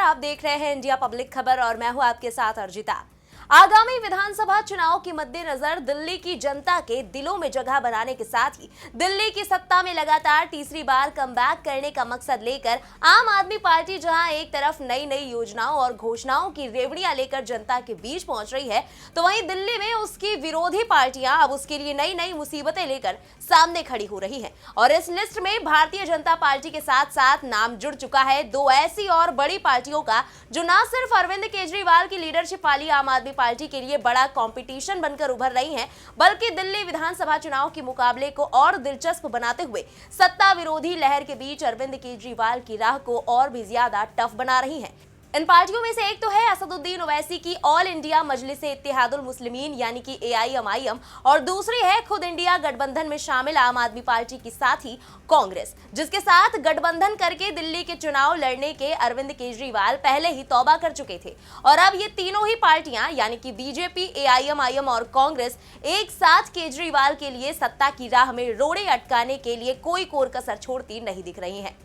आप देख रहे हैं इंडिया पब्लिक खबर और मैं हूं आपके साथ अर्जिता। आगामी विधानसभा चुनाव के मद्देनजर दिल्ली की जनता के दिलों में जगह बनाने के साथ ही दिल्ली की सत्ता में लगातार तीसरी बार कमबैक करने का मकसद लेकर आम आदमी पार्टी जहां एक तरफ नई नई योजनाओं और घोषणाओं की रेवड़ियां लेकर जनता के बीच पहुंच रही है, तो वहीं दिल्ली में उसकी विरोधी पार्टियां अब उसके लिए नई नई मुसीबतें लेकर सामने खड़ी हो रही हैं। और इस लिस्ट में भारतीय जनता पार्टी के साथ साथ नाम जुड़ चुका है दो ऐसी और बड़ी पार्टियों का जो न सिर्फ अरविंद केजरीवाल की लीडरशिप वाली आम आदमी पार्टी के लिए बड़ा कंपटीशन बनकर उभर रही हैं, बल्कि दिल्ली विधानसभा चुनाव के मुकाबले को और दिलचस्प बनाते हुए सत्ता विरोधी लहर के बीच अरविंद केजरीवाल की राह को और भी ज्यादा टफ बना रही हैं। इन पार्टियों में से एक तो है असदुद्दीन ओवैसी की ऑल इंडिया मजलिस-ए-इत्तेहादुल मुस्लिमीन यानी कि AIMIM और दूसरी है खुद इंडिया गठबंधन में शामिल आम आदमी पार्टी की साथ ही कांग्रेस, जिसके साथ गठबंधन करके दिल्ली के चुनाव लड़ने के अरविंद केजरीवाल पहले ही तौबा कर चुके थे। और अब ये तीनों ही पार्टियां यानी कि बीजेपी, AIMIM और कांग्रेस एक साथ केजरीवाल के लिए सत्ता की राह में रोड़े अटकाने के लिए कोई कोर कसर छोड़ती नहीं दिख रही है।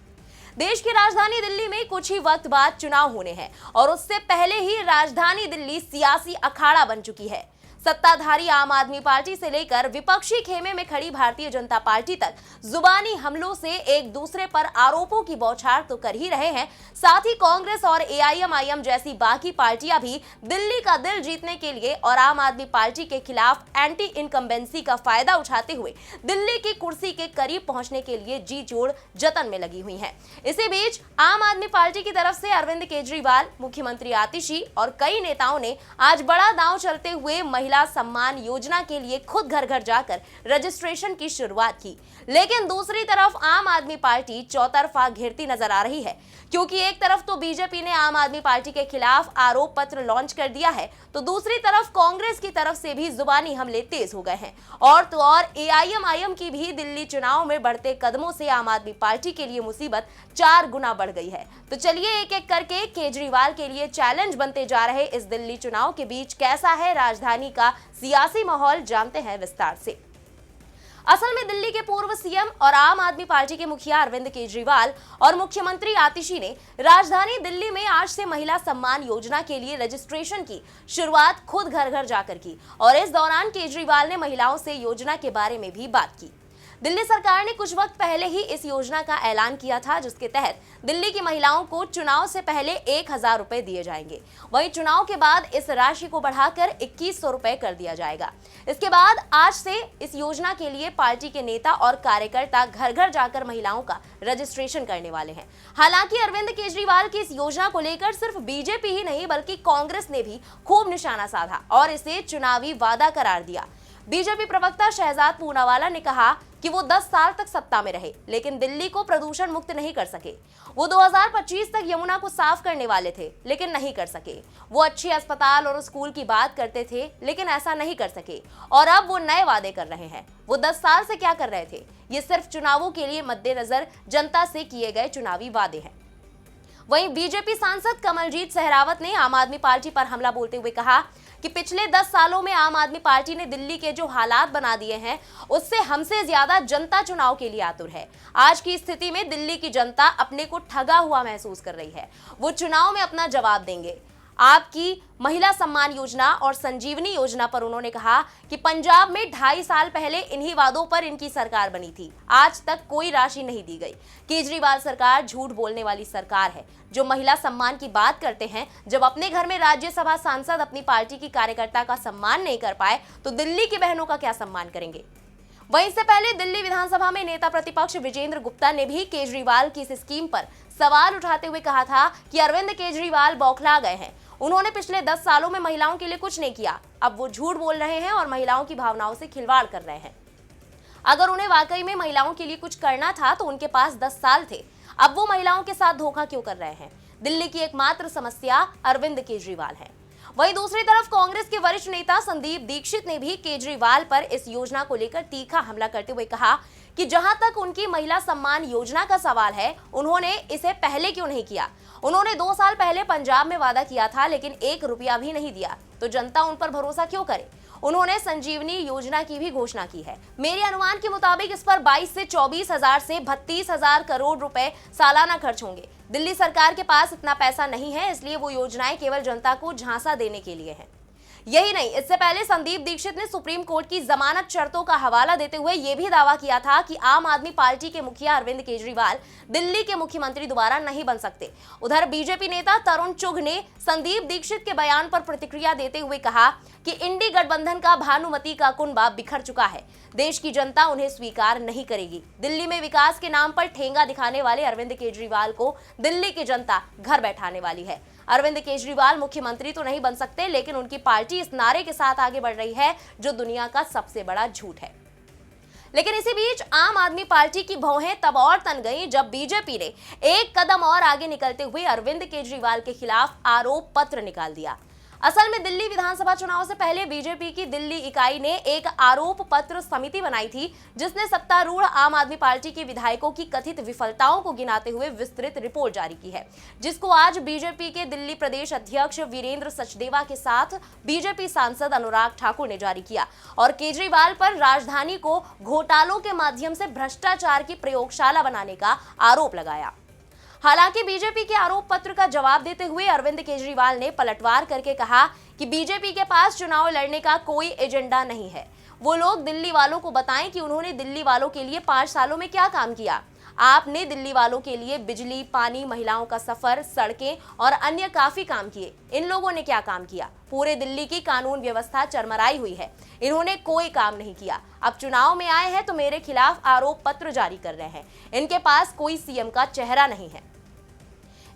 देश की राजधानी दिल्ली में कुछ ही वक्त बाद चुनाव होने हैं और उससे पहले ही राजधानी दिल्ली सियासी अखाड़ा बन चुकी है। सत्ताधारी आम आदमी पार्टी से लेकर विपक्षी खेमे में खड़ी भारतीय जनता पार्टी तक जुबानी हमलों से एक दूसरे पर आरोपों की बौछार तो कर ही रहे हैं, साथ ही कांग्रेस और AIMIM जैसी बाकी पार्टियां भी दिल्ली का दिल जीतने के लिए और आम आदमी पार्टी के खिलाफ एंटी इनकम्बेंसी का फायदा उठाते हुए दिल्ली की कुर्सी के करीब पहुंचने के लिए जी जोड़ जतन में लगी हुई हैं। इसी बीच आम आदमी पार्टी की तरफ से अरविंद केजरीवाल, मुख्यमंत्री आतिशी और कई नेताओं ने आज बड़ा दांव चलते हुए महिला सम्मान योजना के लिए खुद घर घर जाकर रजिस्ट्रेशन की शुरुआत की। लेकिन दूसरी तरफ आम आदमी पार्टी चौतरफा घेरती नजर आ रही है, क्योंकि एक तरफ तो बीजेपी ने आम आदमी पार्टी के खिलाफ आरोप पत्र लॉन्च कर दिया है, तो दूसरी तरफ कांग्रेस की तरफ से भी जुबानी हमले तेज हो गए हैं। और तो और AIMIM की भी दिल्ली चुनाव में बढ़ते कदमों से आम आदमी पार्टी के लिए मुसीबत 4 गुना बढ़ गई है। तो चलिए एक एक करके केजरीवाल के लिए चैलेंज बनते जा रहे इस दिल्ली चुनाव के बीच कैसा है राजधानी का सियासी माहौल जानते हैं विस्तार से। असल में दिल्ली के पूर्व CM और आम आदमी पार्टी के मुखिया अरविंद केजरीवाल और मुख्यमंत्री आतिशी ने राजधानी दिल्ली में आज से महिला सम्मान योजना के लिए रजिस्ट्रेशन की शुरुआत खुद घर घर जाकर की और इस दौरान केजरीवाल ने महिलाओं से योजना के बारे में भी बात की। दिल्ली सरकार ने कुछ वक्त पहले ही इस योजना का ऐलान किया था, जिसके तहत दिल्ली की महिलाओं को चुनाव से पहले 1000 रुपए दिए जाएंगे। वहीं चुनाव के बाद इस राशि को बढ़ाकर 2100 रुपए कर दिया जाएगा। इसके बाद आज से इस योजना के लिए पार्टी के नेता और कार्यकर्ता घर घर जाकर महिलाओं का रजिस्ट्रेशन करने वाले हैं। हालांकि अरविंद केजरीवाल की इस योजना को लेकर सिर्फ बीजेपी ही नहीं बल्कि कांग्रेस ने भी खूब निशाना साधा और इसे चुनावी वादा करार दिया। बीजेपी प्रवक्ता शहजाद पूनावाला ने कहा कि वो 10 साल तक सत्ता में रहे लेकिन दिल्ली को प्रदूषण मुक्त नहीं कर सके। वो 2025 तक यमुना को साफ करने वाले थे लेकिन नहीं कर सके। वो अच्छे अस्पताल और स्कूल की बात करते थे लेकिन ऐसा नहीं कर सके। और अब वो नए वादे कर रहे हैं। वो 10 साल से क्या कर रहे थे? ये सिर्फ चुनावों के लिए मद्देनजर जनता से किए गए चुनावी वादे हैं। वहीं बीजेपी सांसद कमलजीत सहरावत ने आम आदमी पार्टी पर हमला बोलते हुए कहा कि पिछले 10 सालों में आम आदमी पार्टी ने दिल्ली के जो हालात बना दिए हैं उससे हमसे ज्यादा जनता चुनाव के लिए आतुर है। आज की स्थिति में दिल्ली की जनता अपने को ठगा हुआ महसूस कर रही है। वो चुनाव में अपना जवाब देंगे। आपकी महिला सम्मान योजना और संजीवनी योजना पर उन्होंने कहा कि पंजाब में 2.5 साल पहले इन्हीं वादों पर इनकी सरकार बनी थी। आज तक कोई राशि नहीं दी गई। केजरीवाल सरकार झूठ बोलने वाली सरकार है जो महिला सम्मान की बात करते हैं। जब अपने घर में राज्यसभा सांसद अपनी पार्टी की कार्यकर्ता का सम्मान नहीं कर पाए तो दिल्ली की बहनों का क्या सम्मान करेंगे? वहीं इससे पहले दिल्ली विधानसभा में नेता प्रतिपक्ष विजेंद्र गुप्ता ने भी केजरीवाल की इस स्कीम पर सवाल उठाते हुए कहा था कि अरविंद केजरीवाल बौखला गए हैं। उन्होंने पिछले 10 सालों में महिलाओं के लिए कुछ नहीं किया। अब वो झूठ बोल रहे हैं और महिलाओं की भावनाओं से खिलवाड़ कर रहे हैं। अगर उन्हें वाकई में महिलाओं के लिए कुछ करना था तो उनके पास 10 साल थे। अब वो महिलाओं के साथ धोखा क्यों कर रहे हैं? दिल्ली की एकमात्र समस्या अरविंद केजरीवाल है। वहीं दूसरी तरफ कांग्रेस के वरिष्ठ नेता संदीप दीक्षित ने भी केजरीवाल पर इस योजना को लेकर तीखा हमला करते हुए कहा कि जहां तक उनकी महिला सम्मान योजना का सवाल है, उन्होंने इसे पहले क्यों नहीं किया? उन्होंने 2 साल पहले पंजाब में वादा किया था लेकिन 1 रुपया भी नहीं दिया, तो जनता उन पर भरोसा क्यों करे? उन्होंने संजीवनी योजना की भी घोषणा की है। मेरे अनुमान के मुताबिक इस पर 22 से 24,000 से 32,000 करोड़ रुपए सालाना खर्च होंगे। दिल्ली सरकार के पास इतना पैसा नहीं है, इसलिए वो योजनाएं केवल जनता को झांसा देने के लिए हैं। यही नहीं, इससे पहले संदीप दीक्षित ने सुप्रीम कोर्ट की जमानत शर्तों का हवाला देते हुए यह भी दावा किया था कि आम आदमी पार्टी के मुखिया अरविंद केजरीवाल दिल्ली के मुख्यमंत्री दोबारा नहीं बन सकते। उधर बीजेपी नेता तरुण चुघ ने संदीप दीक्षित के बयान पर प्रतिक्रिया देते हुए कहा कि इंडी गठबंधन का भानुमति का कुनबा बिखर चुका है, देश की जनता उन्हें स्वीकार नहीं करेगी। दिल्ली में विकास के नाम पर ठेंगा दिखाने वाले अरविंद केजरीवाल को दिल्ली की जनता घर बैठाने वाली है। अरविंद केजरीवाल मुख्यमंत्री तो नहीं बन सकते, लेकिन उनकी पार्टी इस नारे के साथ आगे बढ़ रही है जो दुनिया का सबसे बड़ा झूठ है। लेकिन इसी बीच आम आदमी पार्टी की भौहें तब और तन गईं जब बीजेपी ने एक कदम और आगे निकलते हुए अरविंद केजरीवाल के खिलाफ आरोप पत्र निकाल दिया। असल में दिल्ली विधानसभा चुनाव से पहले बीजेपी की दिल्ली इकाई ने एक आरोप पत्र समिति बनाई थी, जिसने सत्तारूढ़ आम आदमी पार्टी के विधायकों की कथित विफलताओं को गिनाते हुए विस्तृत रिपोर्ट जारी की है, जिसको आज बीजेपी के दिल्ली प्रदेश अध्यक्ष वीरेंद्र सचदेवा के साथ बीजेपी सांसद अनुराग ठाकुर ने जारी किया और केजरीवाल पर राजधानी को घोटालों के माध्यम से भ्रष्टाचार की प्रयोगशाला बनाने का आरोप लगाया। हालांकि बीजेपी के आरोप पत्र का जवाब देते हुए अरविंद केजरीवाल ने पलटवार करके कहा कि बीजेपी के पास चुनाव लड़ने का कोई एजेंडा नहीं है। वो लोग दिल्ली वालों को बताएं कि उन्होंने दिल्ली वालों के लिए 5 सालों में क्या काम किया। आपने दिल्ली वालों के लिए बिजली, पानी, महिलाओं का सफर, सड़कें और अन्य काफी काम किए। इन लोगों ने क्या काम किया? पूरे दिल्ली की कानून व्यवस्था चरमराई हुई है, इन्होंने कोई काम नहीं किया। अब चुनाव में आए हैं तो मेरे खिलाफ आरोप पत्र जारी कर रहे हैं। इनके पास कोई सीएम का चेहरा नहीं है।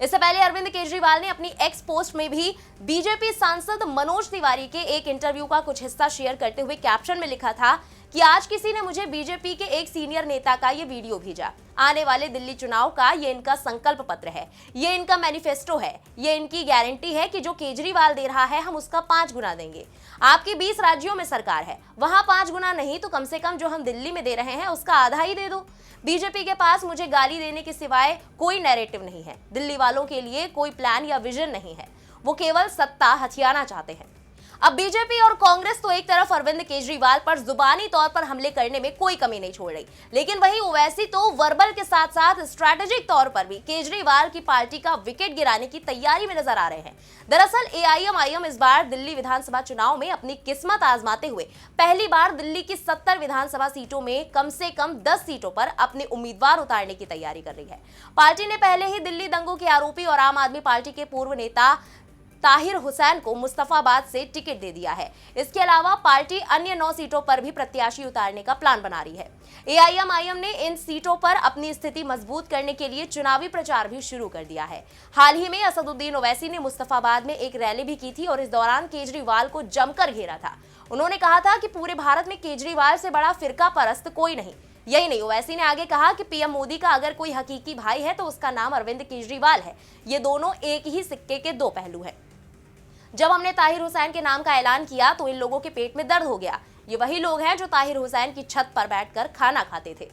इससे पहले अरविंद केजरीवाल ने अपनी एक्स पोस्ट में भी बीजेपी सांसद मनोज तिवारी के एक इंटरव्यू का कुछ हिस्सा शेयर करते हुए कैप्शन में लिखा था कि आज किसी ने मुझे बीजेपी के एक सीनियर नेता का ये वीडियो भेजा। आने वाले दिल्ली चुनाव का ये इनका संकल्प पत्र है, ये इनका मैनिफेस्टो है, ये इनकी गारंटी है कि जो केजरीवाल दे रहा है हम उसका 5 गुना देंगे। आपकी 20 राज्यों में सरकार है, वहां 5 गुना नहीं तो कम से कम जो हम दिल्ली में दे रहे हैं उसका आधा ही दे दो। बीजेपी के पास मुझे गाली देने के सिवाय कोई नैरेटिव नहीं है। दिल्ली वालों के लिए कोई प्लान या विजन नहीं है, वो केवल सत्ता हथियाना चाहते हैं। अब बीजेपी और कांग्रेस तो एक तरफ अरविंद केजरीवाल पर जुबानी तौर पर हमले करने में कोई कमी नहीं छोड़ रही, लेकिन वहीं ओवैसी तो वर्बल के साथ साथ स्ट्रैटेजिक तौर पर भी केजरीवाल की पार्टी का विकेट गिराने की तैयारी में नजर आ रहे हैं। दरअसल एआईएमआईएम इस बार दिल्ली विधानसभा चुनाव में अपनी किस्मत आजमाते हुए पहली बार दिल्ली की 70 विधानसभा सीटों में कम से कम 10 सीटों पर अपने उम्मीदवार उतारने की तैयारी कर रही है। पार्टी ने पहले ही दिल्ली दंगों के आरोपी और आम आदमी पार्टी के पूर्व नेता ताहिर हुसैन को मुस्तफाबाद से टिकट दे दिया है। इसके अलावा पार्टी अन्य 9 सीटों पर भी प्रत्याशी उतारने का प्लान बना रही है। एआईएमआईएम ने इन सीटों पर अपनी स्थिति मजबूत करने के लिए चुनावी प्रचार भी शुरू कर दिया है। हाल ही में असदुद्दीन ओवैसी ने मुस्तफाबाद में एक रैली भी की थी और इस दौरान केजरीवाल को जमकर घेरा था। उन्होंने कहा था कि पूरे भारत में केजरीवाल से बड़ा फिरका परस्त कोई नहीं। यही नहीं, ओवैसी ने आगे कहा कि पीएम मोदी का अगर कोई हकीकी भाई है तो उसका नाम अरविंद केजरीवाल है। ये दोनों एक ही सिक्के के 2 पहलू हैं। जब हमने ताहिर हुसैन के नाम का ऐलान किया तो इन लोगों के पेट में दर्द हो गया। ये वही लोग हैं जो ताहिर हुसैन की छत पर बैठकर खाना खाते थे।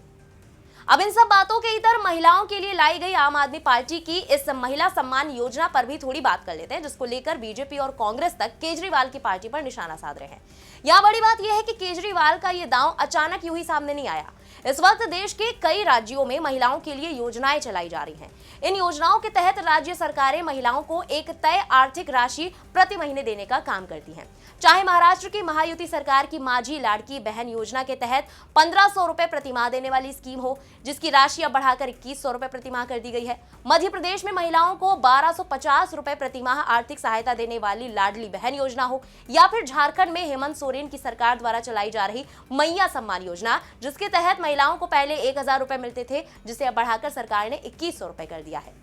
अब इन सब बातों के इधर महिलाओं के लिए लाई गई आम आदमी पार्टी की इस महिला सम्मान योजना पर भी थोड़ी बात कर लेते हैं, जिसको लेकर बीजेपी और कांग्रेस तक केजरीवाल की पार्टी पर निशाना साध रहे हैं। यहाँ बड़ी बात यह है कि केजरीवाल का ये दांव अचानक यूं ही सामने नहीं आया। इस वक्त देश के कई राज्यों में महिलाओं के लिए योजनाएं चलाई जा रही हैं। इन योजनाओं के तहत राज्य सरकारें महिलाओं को एक तय आर्थिक राशि प्रति महीने देने का काम करती हैं। चाहे महाराष्ट्र की महायुति सरकार की माझी लाड़की बहन योजना के तहत 1500 रुपए प्रतिमाह देने वाली स्कीम हो, जिसकी राशि अब बढ़ाकर 2100 रुपए प्रतिमाह कर दी गई है। मध्य प्रदेश में महिलाओं को 1250 रुपए प्रतिमाह आर्थिक सहायता देने वाली लाडली बहन योजना हो, या फिर झारखंड में हेमंत सोरेन की सरकार द्वारा चलाई जा रही मैया सम्मान योजना, जिसके तहत महिलाओं को पहले 1000 रुपए मिलते थे, जिसे अब बढ़ाकर सरकार ने 2100 रुपए कर दिया है।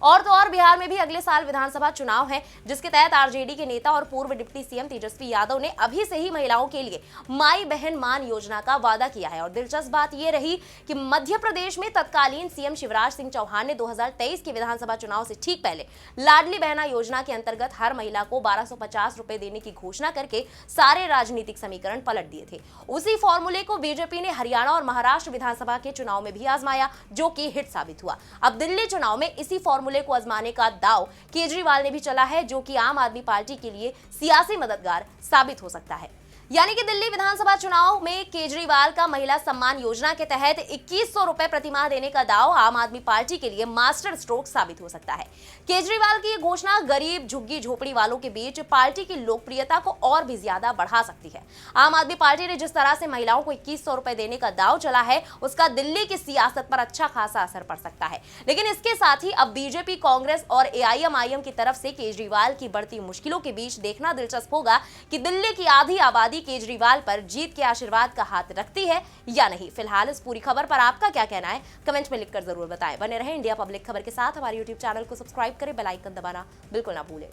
और तो और बिहार में भी अगले साल विधानसभा चुनाव है, जिसके तहत आरजेडी के नेता और पूर्व डिप्टी सीएम तेजस्वी यादव ने अभी से ही महिलाओं के लिए माई बहन मान योजना का वादा किया है। और दिलचस्प बात यह रही कि मध्य प्रदेश में तत्कालीन सीएम शिवराज सिंह चौहान ने 2023 के विधानसभा चुनाव से ठीक पहले लाडली बहना योजना के अंतर्गत हर महिला को 1250 रुपए देने की घोषणा करके सारे राजनीतिक समीकरण पलट दिए थे। उसी फॉर्मूले को बीजेपी ने हरियाणा और महाराष्ट्र विधानसभा के चुनाव में भी आजमाया, जो कि हिट साबित हुआ। अब दिल्ली चुनाव में इसी फॉर्मूले को आजमाने का दाव केजरीवाल ने भी चला है, जो कि आम आदमी पार्टी के लिए सियासी मददगार साबित हो सकता है। यानी कि दिल्ली विधानसभा चुनाव में केजरीवाल का महिला सम्मान योजना के तहत 2100 रुपए प्रतिमाह देने का दाव आम आदमी पार्टी के लिए मास्टर स्ट्रोक साबित हो सकता है। केजरीवाल की ये घोषणा गरीब झुग्गी झोपड़ी वालों के बीच पार्टी की लोकप्रियता को और भी ज्यादा बढ़ा सकती है। आम आदमी पार्टी ने जिस तरह से महिलाओं को 2100 रुपए देने का दाव चला है, उसका दिल्ली की सियासत पर अच्छा खासा असर पड़ सकता है। लेकिन इसके साथ ही अब बीजेपी, कांग्रेस और एआईएमआईएम की तरफ से केजरीवाल की बढ़ती मुश्किलों के बीच देखना दिलचस्प होगा कि दिल्ली की आधी आबादी केजरीवाल पर जीत के आशीर्वाद का हाथ रखती है या नहीं। फिलहाल इस पूरी खबर पर आपका क्या कहना है, कमेंट में लिखकर जरूर बताएं। बने रहें इंडिया पब्लिक खबर के साथ। हमारे यूट्यूब चैनल को सब्सक्राइब करें, बेल आइकन दबाना बिल्कुल ना भूलें।